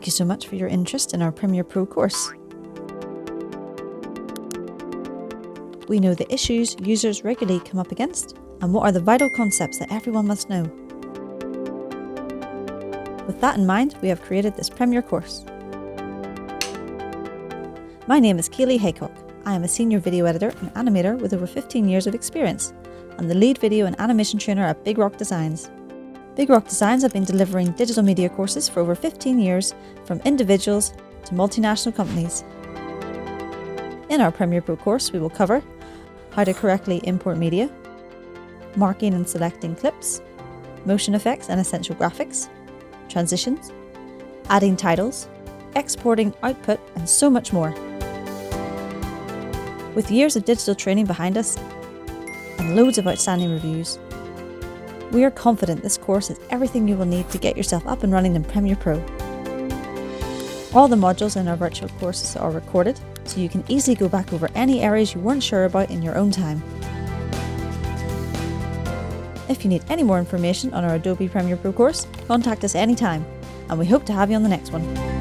Thank you so much for your interest in our Premiere Pro course. We know the issues users regularly come up against and what are the vital concepts that everyone must know. With that in mind, we have created this Premiere course. My name is Keely Haycock. I am a senior video editor and animator with over 15 years of experience and the lead video and animation trainer at BigRockDesigns. BigRockDesigns have been delivering digital media courses for over 15 years, from individuals to multinational companies. In our Premiere Pro course, we will cover how to correctly import media, marking and selecting clips, motion effects and essential graphics, transitions, adding titles, exporting output, and so much more. With years of digital training behind us and loads of outstanding reviews, we are confident this course is everything you will need to get yourself up and running in Premiere Pro. All the modules in our virtual courses are recorded, so you can easily go back over any areas you weren't sure about in your own time. If you need any more information on our Adobe Premiere Pro course, contact us anytime, and we hope to have you on the next one.